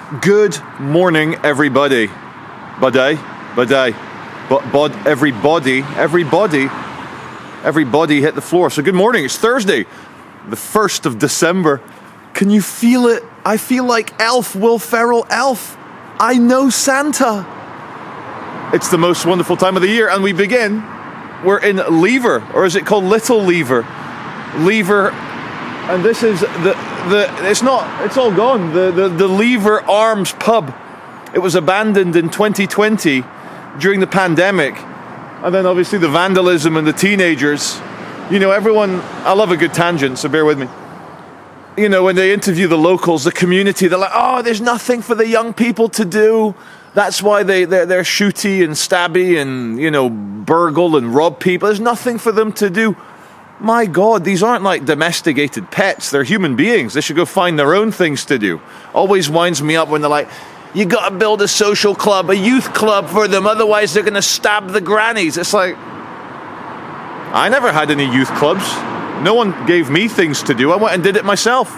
Good morning, everybody. Everybody hit the floor. So good morning, it's Thursday, the 1st of December. Can you feel it? I feel like Elf, Will Ferrell Elf. I know Santa. It's the most wonderful time of the year, and we begin. We're in Lever, or is it called Little Lever? Lever, and this is it's all gone. The Lever Arms pub. It was abandoned in 2020 during the pandemic. And then obviously the vandalism and the teenagers. You know, everyone, I love a good tangent, so bear with me. You know, when they interview the locals, the community, they're like, oh, there's nothing for the young people to do. That's why they're shooty and stabby and, you know, burgle and rob people. There's nothing for them to do. My God, these aren't like domesticated pets. They're human beings. They should go find their own things to do. Always winds me up when they're like, you got to build a social club, a youth club for them, otherwise they're going to stab the grannies. It's like, I never had any youth clubs. No one gave me things to do. I went and did it myself.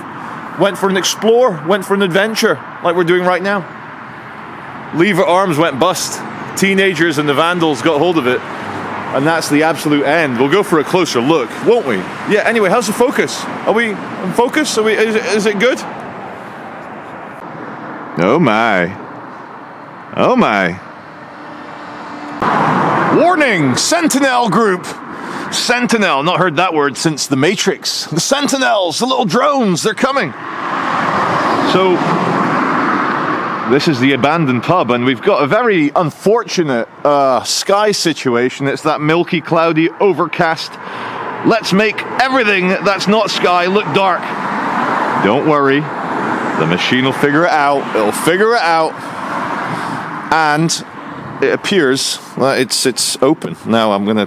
Went for an explore, went for an adventure, like we're doing right now. Lever Arms went bust. Teenagers and the vandals got hold of it. And that's the absolute end. We'll go for a closer look, won't we? Yeah, anyway, how's the focus? Are we in focus? Is it good? Oh my. Oh my. Warning! Sentinel group! Sentinel, not heard that word since The Matrix. The Sentinels, the little drones, they're coming. So, this is the abandoned pub, and we've got a very unfortunate sky situation. It's that milky, cloudy, overcast. Let's make everything that's not sky look dark. Don't worry. The machine will figure it out. It'll figure it out. And it appears that it's open. Now I'm going to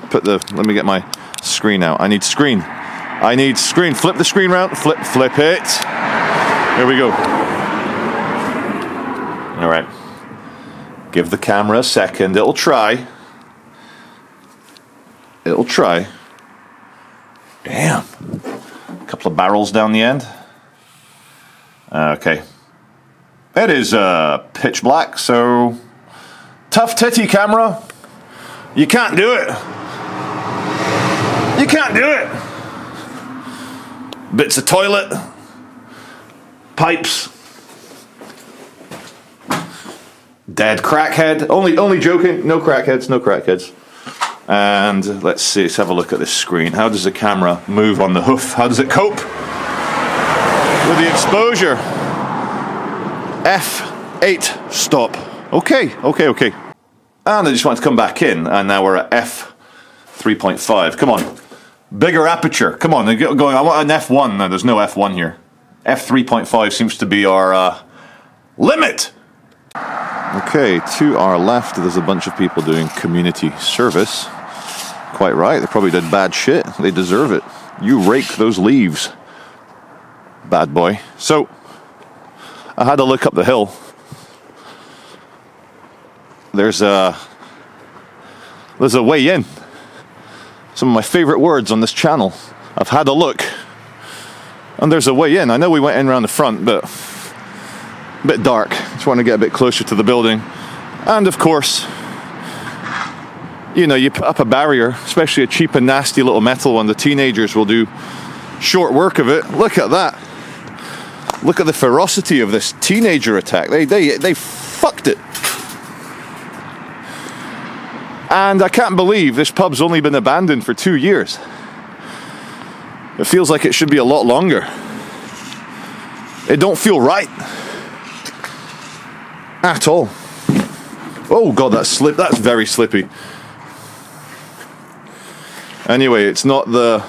let me get my screen out. I need screen. Flip the screen around. Flip it. Here we go. All right. Give the camera a second. It'll try. Damn. A couple of barrels down the end. Okay. It is pitch black, so tough titty camera. You can't do it. Bits of toilet. Pipes. Dead crackhead. Only joking. No crackheads. And let's see. Let's have a look at this screen. How does the camera move on the hoof? How does it cope with the exposure? F8 stop. Okay. And I just want to come back in, and now we're at f3.5. Come on, bigger aperture. Come on, going. I want an f1. No, there's no f1 here. f3.5 seems to be our limit. Okay, to our left, there's a bunch of people doing community service. Quite right, they probably did bad shit. They deserve it. You rake those leaves, bad boy. So, I had to look up the hill. There's a way in. Some of my favorite words on this channel. I've had a look. And there's a way in. I know we went in around the front, but a bit dark. Just want to get a bit closer to the building. And of course, you know, you put up a barrier, especially a cheap and nasty little metal one. The teenagers will do short work of it. Look at that. Look at the ferocity of this teenager attack. They fucked it. And I can't believe this pub's only been abandoned for 2 years. It feels like it should be a lot longer. It don't feel right. At all. Oh God, that's very slippy. Anyway, it's not the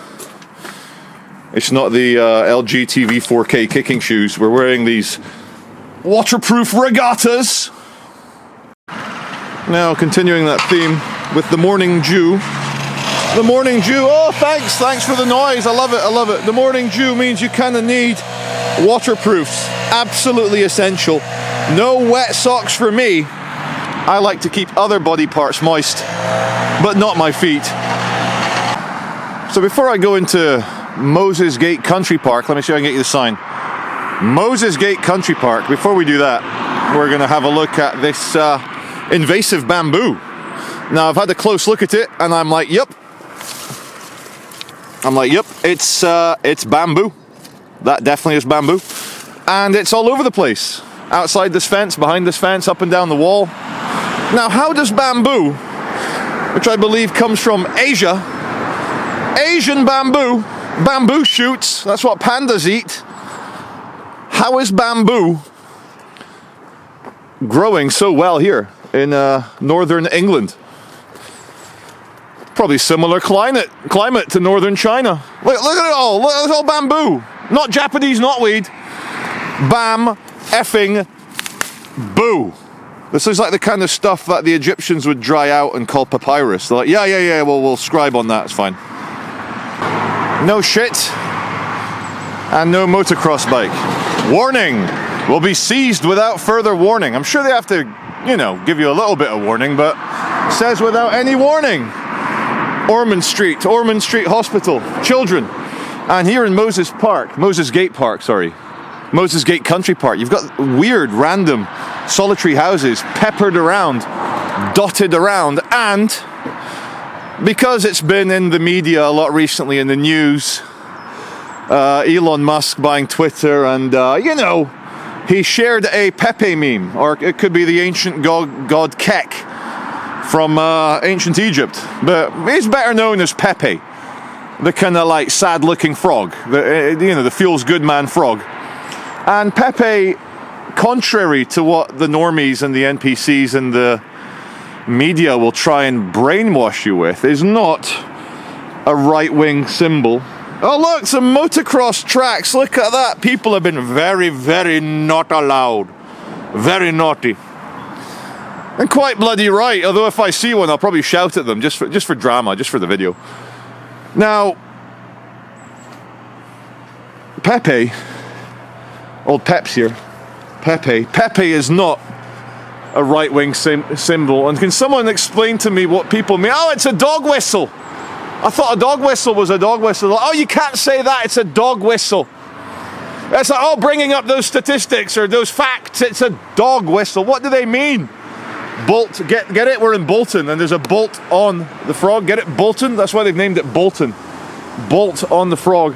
LG TV 4K kicking shoes. We're wearing these waterproof regattas. Now, continuing that theme with the morning dew. The morning dew. Oh, thanks for the noise. I love it. The morning dew means you kind of need waterproofs. Absolutely essential. No wet socks for me. I like to keep other body parts moist, but not my feet. So before I go into Moses Gate Country Park, let me see if I can get you the sign. Moses Gate Country Park. Before we do that, we're going to have a look at this invasive bamboo. Now, I've had a close look at it, and I'm like, yep. It's bamboo. That definitely is bamboo. And it's all over the place. Outside this fence, behind this fence, up and down the wall. Now, how does bamboo, which I believe comes from Asia, Asian bamboo shoots, that's what pandas eat. How is bamboo growing so well here in northern England? Probably similar climate to northern China. Look at it all. Look, it's all bamboo. Not Japanese knotweed. Bam effing boo. This is like the kind of stuff that the Egyptians would dry out and call papyrus. They're like, yeah, well, we'll scribe on that, it's fine. No shit. And no motocross bike. Warning! Will be seized without further warning. I'm sure they have to, give you a little bit of warning, but it says without any warning. Ormond Street Hospital, children. And here in Moses Gate Country Park, you've got weird, random, solitary houses peppered around, dotted around, and because it's been in the media a lot recently, in the news, Elon Musk buying Twitter, and he shared a Pepe meme, or it could be the ancient god Kek from ancient Egypt, but he's better known as Pepe, the kind of like sad-looking frog, the feels-good man frog. And Pepe, contrary to what the normies and the NPCs and the media will try and brainwash you with, is not a right-wing symbol. Oh look, some motocross tracks, look at that. People have been very, very not allowed. Very naughty. And quite bloody right, although if I see one I'll probably shout at them, just for drama, just for the video. Now, Pepe, old Peps here, Pepe is not a right-wing symbol. And can someone explain to me what people mean? Oh, it's a dog whistle. I thought a dog whistle was a dog whistle. Oh, you can't say that, it's a dog whistle. It's like, oh, bringing up those statistics or those facts, it's a dog whistle. What do they mean? Bolt, get it? We're in Bolton and there's a bolt on the frog. Get it? Bolton? That's why they've named it Bolton. Bolt on the frog.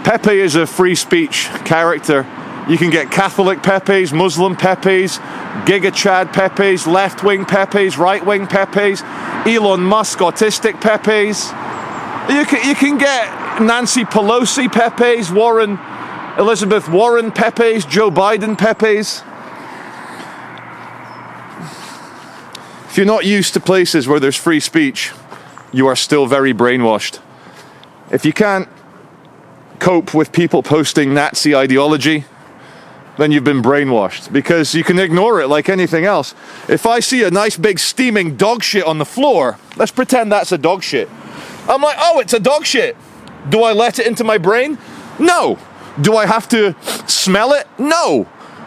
Pepe is a free speech character. You can get Catholic Pepes, Muslim Pepes, Giga Chad Pepes, left-wing Pepes, right-wing Pepes, Elon Musk autistic Pepes. You can get Nancy Pelosi Pepes, Elizabeth Warren Pepes, Joe Biden Pepes. If you're not used to places where there's free speech, you are still very brainwashed. If you can't cope with people posting Nazi ideology, then you've been brainwashed, because you can ignore it like anything else. If I see a nice big steaming dog shit on the floor, let's pretend that's a dog shit. I'm like, oh, it's a dog shit. Do I let it into my brain? No. Do I have to smell it? No.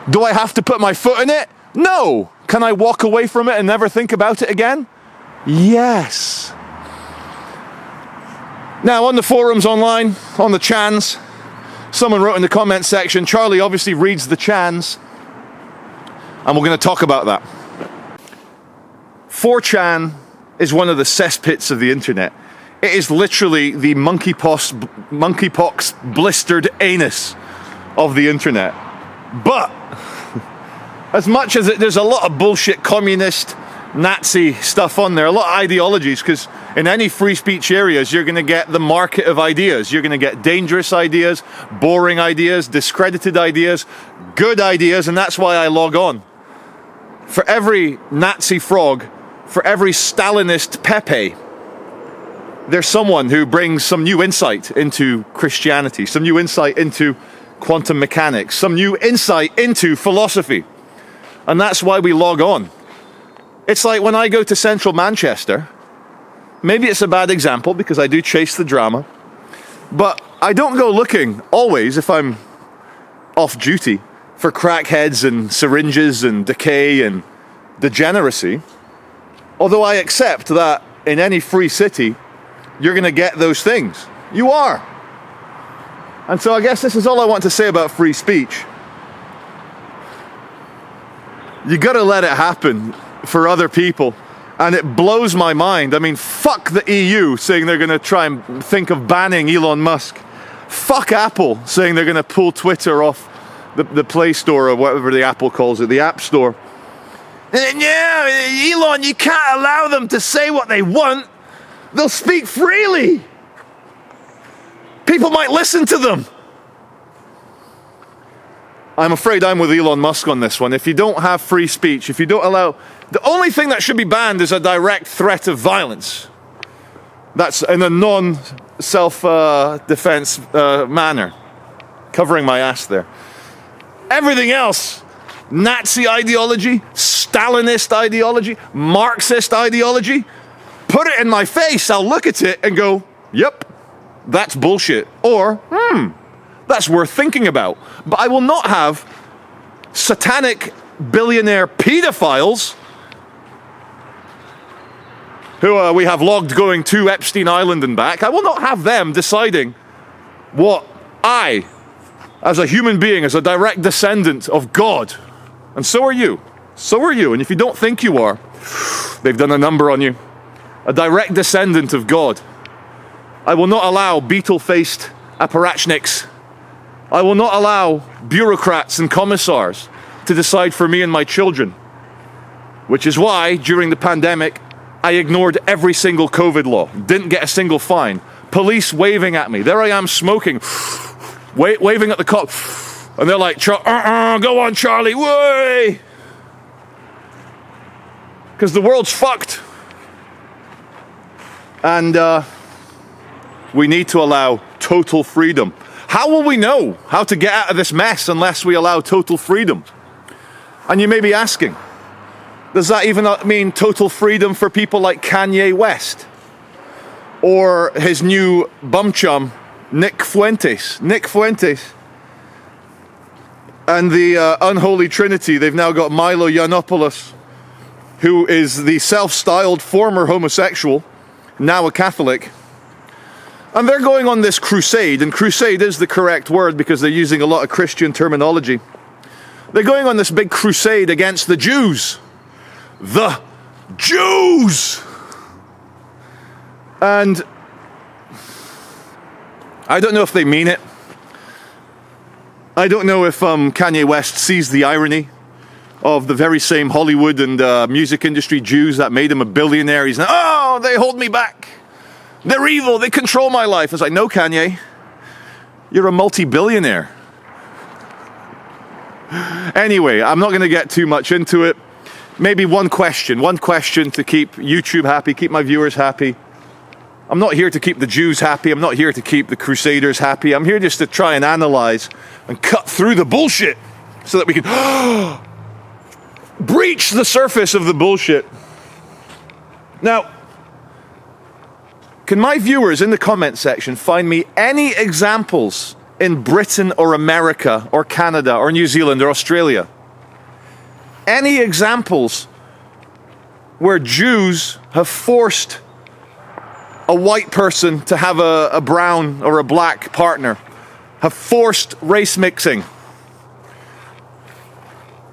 Do I have to put my foot in it? No. Can I walk away from it and never think about it again? Yes. Now, on the forums online, on the chans, someone wrote in the comment section, Charlie obviously reads the chans, and we're going to talk about that. 4chan is one of the cesspits of the internet. It is literally the monkeypox blistered anus of the internet. But as much as there's a lot of bullshit communist, Nazi stuff on there, a lot of ideologies, because in any free speech areas you're going to get the market of ideas. You're going to get dangerous ideas, boring ideas, discredited ideas, good ideas, and that's why I log on. For every Nazi frog, for every Stalinist Pepe, there's someone who brings some new insight into Christianity, some new insight into quantum mechanics, some new insight into philosophy. And that's why we log on. It's like when I go to central Manchester, maybe it's a bad example because I do chase the drama, but I don't go looking always, if I'm off duty, for crackheads and syringes and decay and degeneracy. Although I accept that in any free city, you're going to get those things. You are. And so I guess this is all I want to say about free speech. You gotta let it happen for other people. And it blows my mind. I mean, fuck the EU saying they're gonna try and think of banning Elon Musk. Fuck Apple saying they're gonna pull Twitter off the Play Store or whatever the Apple calls it, the App Store. Yeah, Elon, you can't allow them to say what they want. They'll speak freely. People might listen to them. I'm afraid I'm with Elon Musk on this one. If you don't have free speech, if you don't allow... The only thing that should be banned is a direct threat of violence. That's in a non-self-defense manner. Covering my ass there. Everything else, Nazi ideology, Stalinist ideology, Marxist ideology, put it in my face, I'll look at it and go, yep, that's bullshit. Or, that's worth thinking about. But I will not have satanic billionaire pedophiles who we have logged going to Epstein Island and back. I will not have them deciding what I, as a human being, as a direct descendant of God, and so are you, and if you don't think you are, they've done a number on you, a direct descendant of God. I will not allow beetle-faced apparatchiks. I will not allow bureaucrats and commissars to decide for me and my children. Which is why, during the pandemic, I ignored every single COVID law. Didn't get a single fine. Police waving at me. There I am smoking, waving at the cop. And they're like, go on, Charlie, way! Because the world's fucked. And we need to allow total freedom. How will we know how to get out of this mess unless we allow total freedom? And you may be asking, does that even mean total freedom for people like Kanye West? Or his new bum chum, Nick Fuentes. Nick Fuentes. And the unholy trinity, they've now got Milo Yiannopoulos, who is the self-styled former homosexual, now a Catholic. And they're going on this crusade, and crusade is the correct word because they're using a lot of Christian terminology. They're going on this big crusade against the Jews. The Jews! And I don't know if they mean it. I don't know if Kanye West sees the irony of the very same Hollywood and music industry Jews that made him a billionaire. He's like, oh, they hold me back. They're evil. They control my life. It's like, no, Kanye. You're a multi-billionaire. Anyway, I'm not going to get too much into it. Maybe one question to keep YouTube happy, keep my viewers happy. I'm not here to keep the Jews happy. I'm not here to keep the Crusaders happy. I'm here just to try and analyze and cut through the bullshit so that we can breach the surface of the bullshit. Now, can my viewers in the comment section find me any examples in Britain or America or Canada or New Zealand or Australia? Any examples where Jews have forced a white person to have a brown or a black partner, have forced race mixing?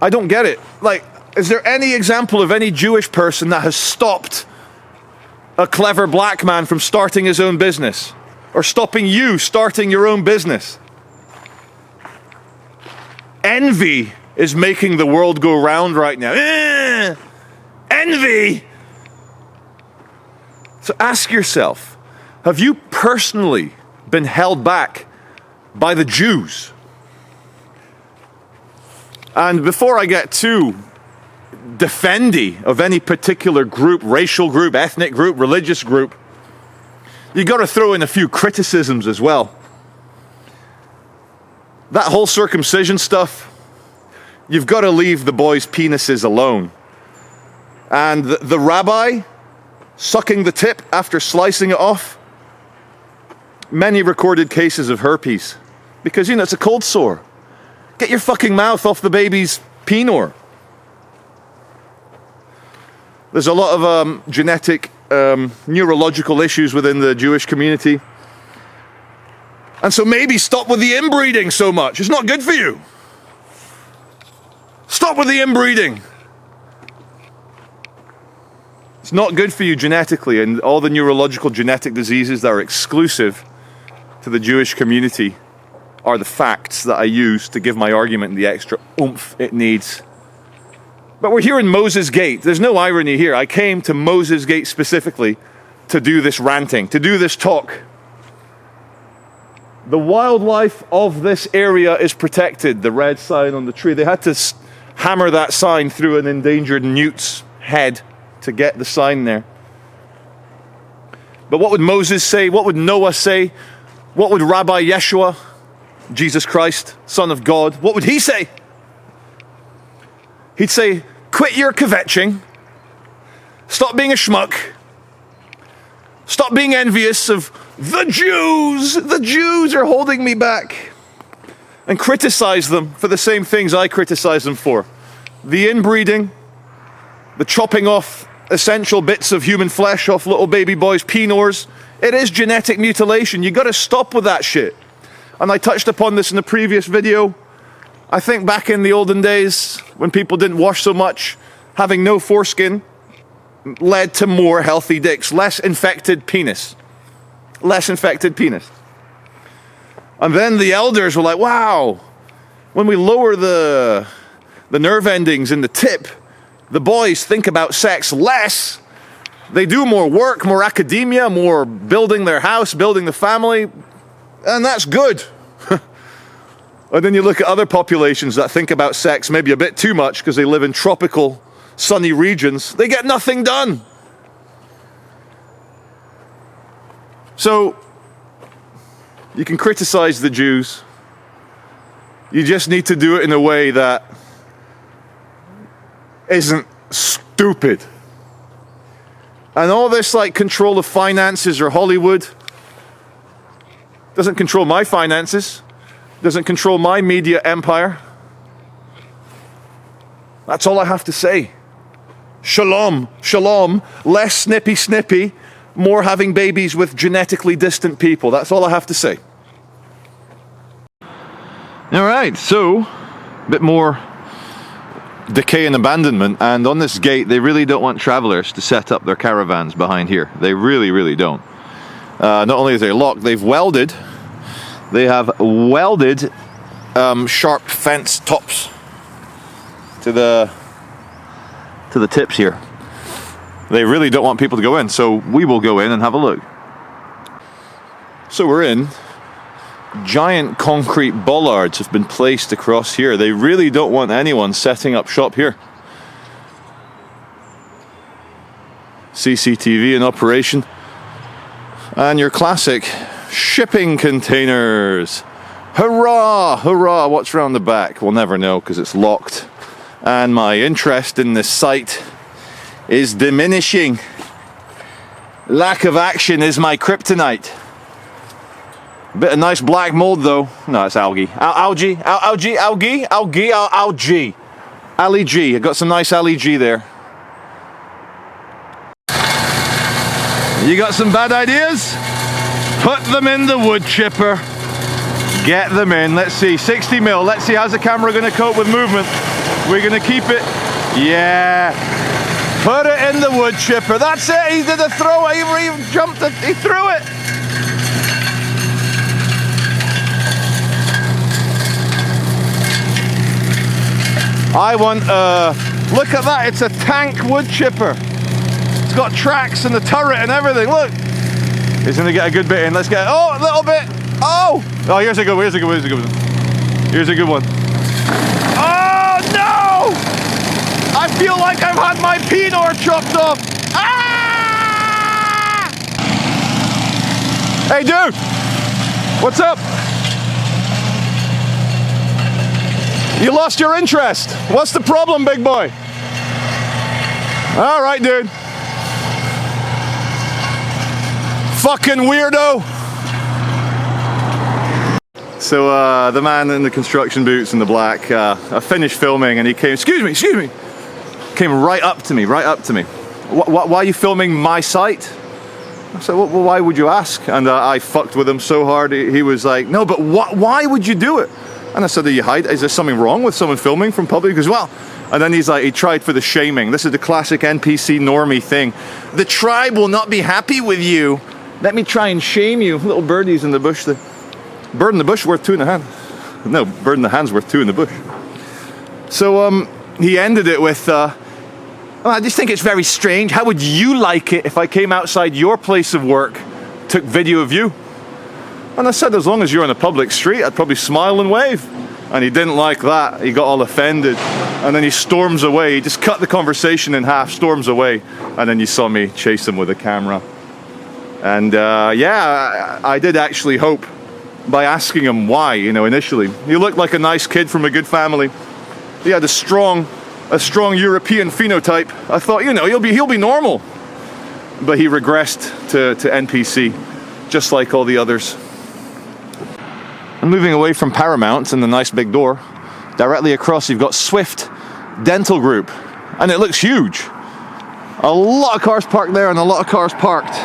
I don't get it. Like, is there any example of any Jewish person that has stopped a clever black man from starting his own business? Or stopping you starting your own business? Envy is making the world go round right now. Envy! So ask yourself, have you personally been held back by the Jews? And before I get too defendy of any particular group, racial group, ethnic group, religious group, you got to throw in a few criticisms as well. That whole circumcision stuff, you've got to leave the boys' penises alone. And the rabbi sucking the tip after slicing it off, many recorded cases of herpes. Because, you know, it's a cold sore. Get your fucking mouth off the baby's penor. There's a lot of genetic, neurological issues within the Jewish community. And so maybe stop with the inbreeding so much. It's not good for you. Stop with the inbreeding. It's not good for you genetically, and all the neurological genetic diseases that are exclusive to the Jewish community are the facts that I use to give my argument the extra oomph it needs. But we're here in Moses Gate. There's no irony here. I came to Moses Gate specifically to do this ranting, to do this talk. The wildlife of this area is protected, the red sign on the tree. They had to hammer that sign through an endangered newt's head to get the sign there. But what would Moses say? What would Noah say? What would Rabbi Yeshua, Jesus Christ, Son of God, what would he say? He'd say, quit your kvetching. Stop being a schmuck. Stop being envious of the Jews. The Jews are holding me back. And criticize them for the same things I criticize them for. The inbreeding, the chopping off essential bits of human flesh off little baby boys' penors. It is genetic mutilation. You got to stop with that shit. And I touched upon this in the previous video. I think back in the olden days, when people didn't wash so much, having no foreskin led to more healthy dicks, less infected penis. Less infected penis. And then the elders were like, wow, when we lower the nerve endings in the tip, the boys think about sex less. They do more work, more academia, more building their house, building the family, and that's good. And then you look at other populations that think about sex maybe a bit too much because they live in tropical, sunny regions. They get nothing done. So, you can criticize the Jews. You just need to do it in a way that isn't stupid. And all this like control of finances or Hollywood doesn't control my finances, doesn't control my media empire. That's all I have to say. Shalom, shalom, less snippy, more having babies with genetically distant people. That's all I have to say. All right, so a bit more decay and abandonment, and on this gate they really don't want travelers to set up their caravans behind here. They really don't. Not only are they locked, they have welded sharp fence tops to the tips here. They really don't want people to go in, so we will go in and have a look. So we're in. Giant concrete bollards have been placed across here. They really don't want anyone setting up shop here. CCTV in operation. And your classic shipping containers. Hurrah, hurrah. What's round the back? We'll never know because it's locked. And my interest in this site is diminishing. Lack of action is my kryptonite. Bit of nice black mold though. No, it's algae. Algae. Ali G. I got some nice Ali G there. You got some bad ideas? Put them in the wood chipper. Get them in. Let's see. 60 mil. Let's see, how's the camera going to cope with movement? We're going to keep it. Yeah. Put it in the wood chipper. That's it. He did a throw. He jumped it. He threw it. I want, look at that, it's a tank wood chipper. It's got tracks and the turret and everything, look. He's gonna get a good bit in, let's get, oh, a little bit, oh! Oh, here's a good one, here's a good one. Here's a good one. Oh, no! I feel like I've had my penor chopped off. Ah! Hey, dude, what's up? You lost your interest. What's the problem, big boy? All right, dude. Fucking weirdo. So the man in the construction boots and the black, I finished filming and he came, excuse me, came right up to me. Why are you filming my site? I said, well, why would you ask? And I fucked with him so hard. He was like, no, but why would you do it? And I said, "Are you hide? Is there something wrong with someone filming from public?" He goes, "Well," and then he's like, he tried for the shaming. This is the classic NPC normie thing. "The tribe will not be happy with you. Let me try and shame you." Little birdies in the bush. The bird in the bush worth 2 in the hand. No, bird in the hand's worth 2 in the bush. So he ended it with, "Oh, I just think it's very strange. How would you like it if I came outside your place of work, took video of you?" And I said, "As long as you're on a public street, I'd probably smile and wave." And he didn't like that. He got all offended. And then he storms away. He just cut the conversation in half, storms away. And then you saw me chase him with a camera. And yeah, I did actually hope, by asking him why, you know, initially. He looked like a nice kid from a good family. He had a strong European phenotype. I thought, you know, he'll be normal. But he regressed to NPC, just like all the others. And moving away from Paramount and the nice big door, directly across you've got Swift Dental Group. And it looks huge. A lot of cars parked there and a lot of cars parked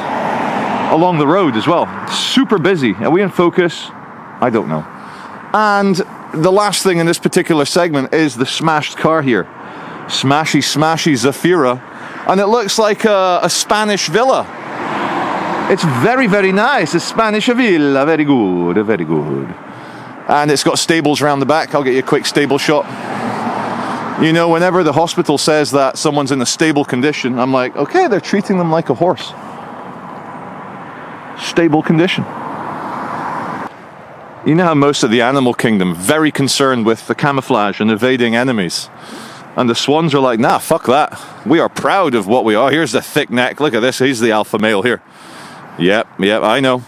along the road as well. Super busy. Are we in focus? I don't know. And the last thing in this particular segment is the smashed car here. Smashy Zafira. And it looks like a Spanish villa. It's very, very nice. A Spanish villa. Very good, very good. And it's got stables around the back. I'll get you a quick stable shot. You know, whenever the hospital says that someone's in a stable condition, I'm like, okay, they're treating them like a horse. Stable condition. You know how most of the animal kingdom very concerned with the camouflage and evading enemies. And the swans are like, nah, fuck that. We are proud of what we are. Here's the thick neck. Look at this. He's the alpha male here. Yep, I know.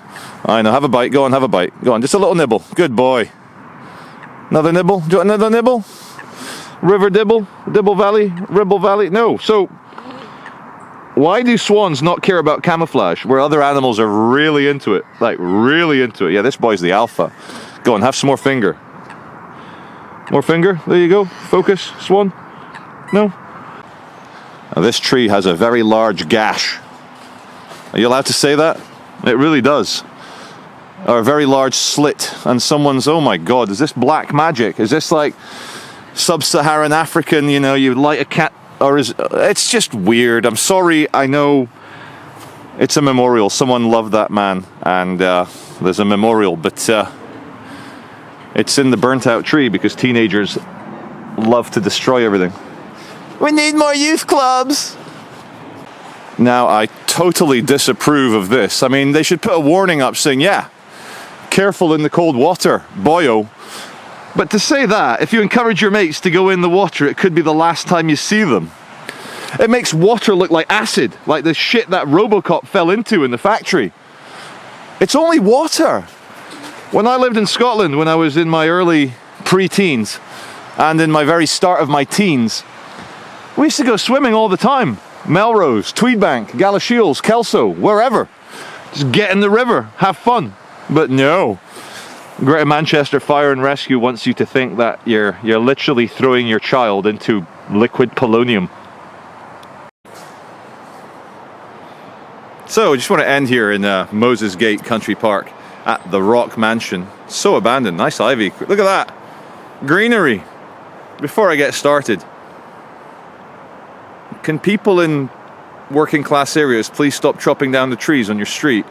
Have a bite. Go on, have a bite. Go on, just a little nibble. Good boy. Another nibble? Do you want another nibble? River dibble? Dibble Valley? Ribble Valley? No. So, why do swans not care about camouflage where other animals are really into it? Like, really into it. Yeah, this boy's the alpha. Go on, have some more finger. More finger? There you go. Focus. Swan? No? Now, this tree has a very large gash. Are you allowed to say that? It really does. Or a very large slit. And someone's, oh my God, is this black magic? Is this like sub-Saharan African, you know, you light a cat, or is it's just weird. I'm sorry, I know it's a memorial. Someone loved that man, and there's a memorial, but it's in the burnt out tree because teenagers love to destroy everything. We need more youth clubs. Now, I totally disapprove of this. I mean, they should put a warning up saying, yeah, careful in the cold water, boyo. But to say that, if you encourage your mates to go in the water, it could be the last time you see them. It makes water look like acid, like the shit that Robocop fell into in the factory. It's only water. When I lived in Scotland, when I was in my early pre-teens, and in my very start of my teens, we used to go swimming all the time. Melrose, Tweedbank, Galashiels, Kelso, wherever. Just get in the river, have fun. But no. Greater Manchester Fire and Rescue wants you to think that you're literally throwing your child into liquid polonium. So, I just want to end here in Moses Gate Country Park at the Rock Mansion. So abandoned, nice ivy. Look at that. Greenery. Before I get started, can people in working class areas please stop chopping down the trees on your street?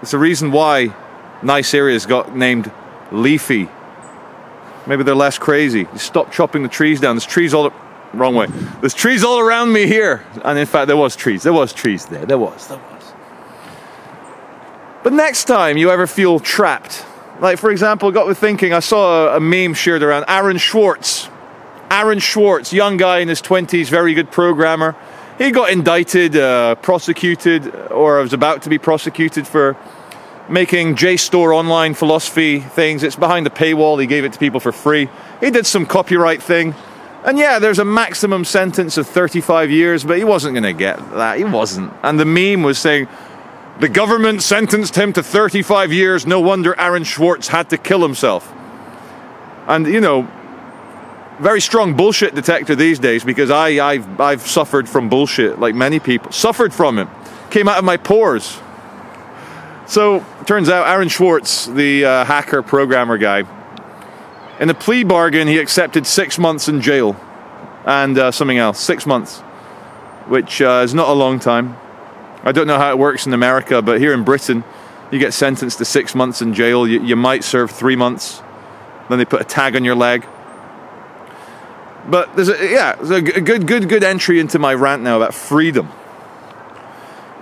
It's the reason why nice areas got named leafy. Maybe they're less crazy. You stop chopping the trees down. There's trees all wrong way. There's trees all around me here. And in fact, there was trees there. There was. But next time you ever feel trapped, like for example, got me thinking, I saw a meme shared around Aaron Schwartz, young guy in his 20s, very good programmer. He got indicted, prosecuted, or was about to be prosecuted for making JSTOR online philosophy things. It's behind a paywall. He gave it to people for free. He did some copyright thing. And yeah, there's a maximum sentence of 35 years, but he wasn't going to get that. He wasn't. And the meme was saying, the government sentenced him to 35 years. No wonder Aaron Schwartz had to kill himself. And, you know, very strong bullshit detector these days, because I've suffered from bullshit like many people. Suffered from it. Came out of my pores. So Turns out Aaron Schwartz, the hacker programmer guy, in a plea bargain, he accepted 6 months in jail and something else. 6 months, which is not a long time. I don't know how it works in America, but here in Britain, you get sentenced to 6 months in jail. You might serve 3 months. Then they put a tag on your leg. But there's a good entry into my rant now about freedom.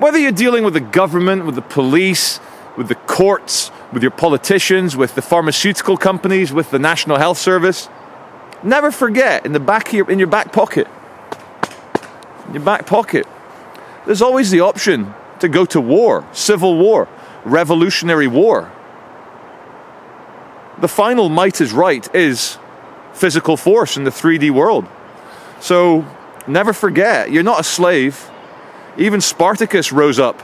Whether you're dealing with the government, with the police, with the courts, with your politicians, with the pharmaceutical companies, with the National Health Service, never forget in your back pocket, there's always the option to go to war, civil war, revolutionary war. The final might is right is physical force in the 3D world. So never forget, you're not a slave. Even Spartacus rose up.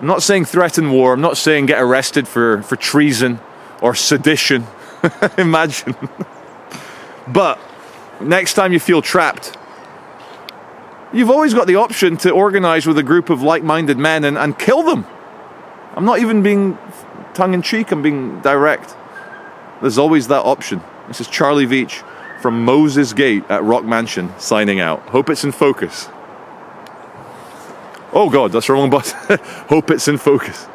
I'm not saying threaten war. I'm not saying get arrested for treason or sedition. Imagine. But next time you feel trapped, you've always got the option to organize with a group of like-minded men and kill them. I'm not even being tongue-in-cheek. I'm being direct. There's always that option. This is Charlie Veitch from Moses Gate at Rock Mansion signing out. Hope it's in focus. Oh God, that's the wrong button. Hope it's in focus.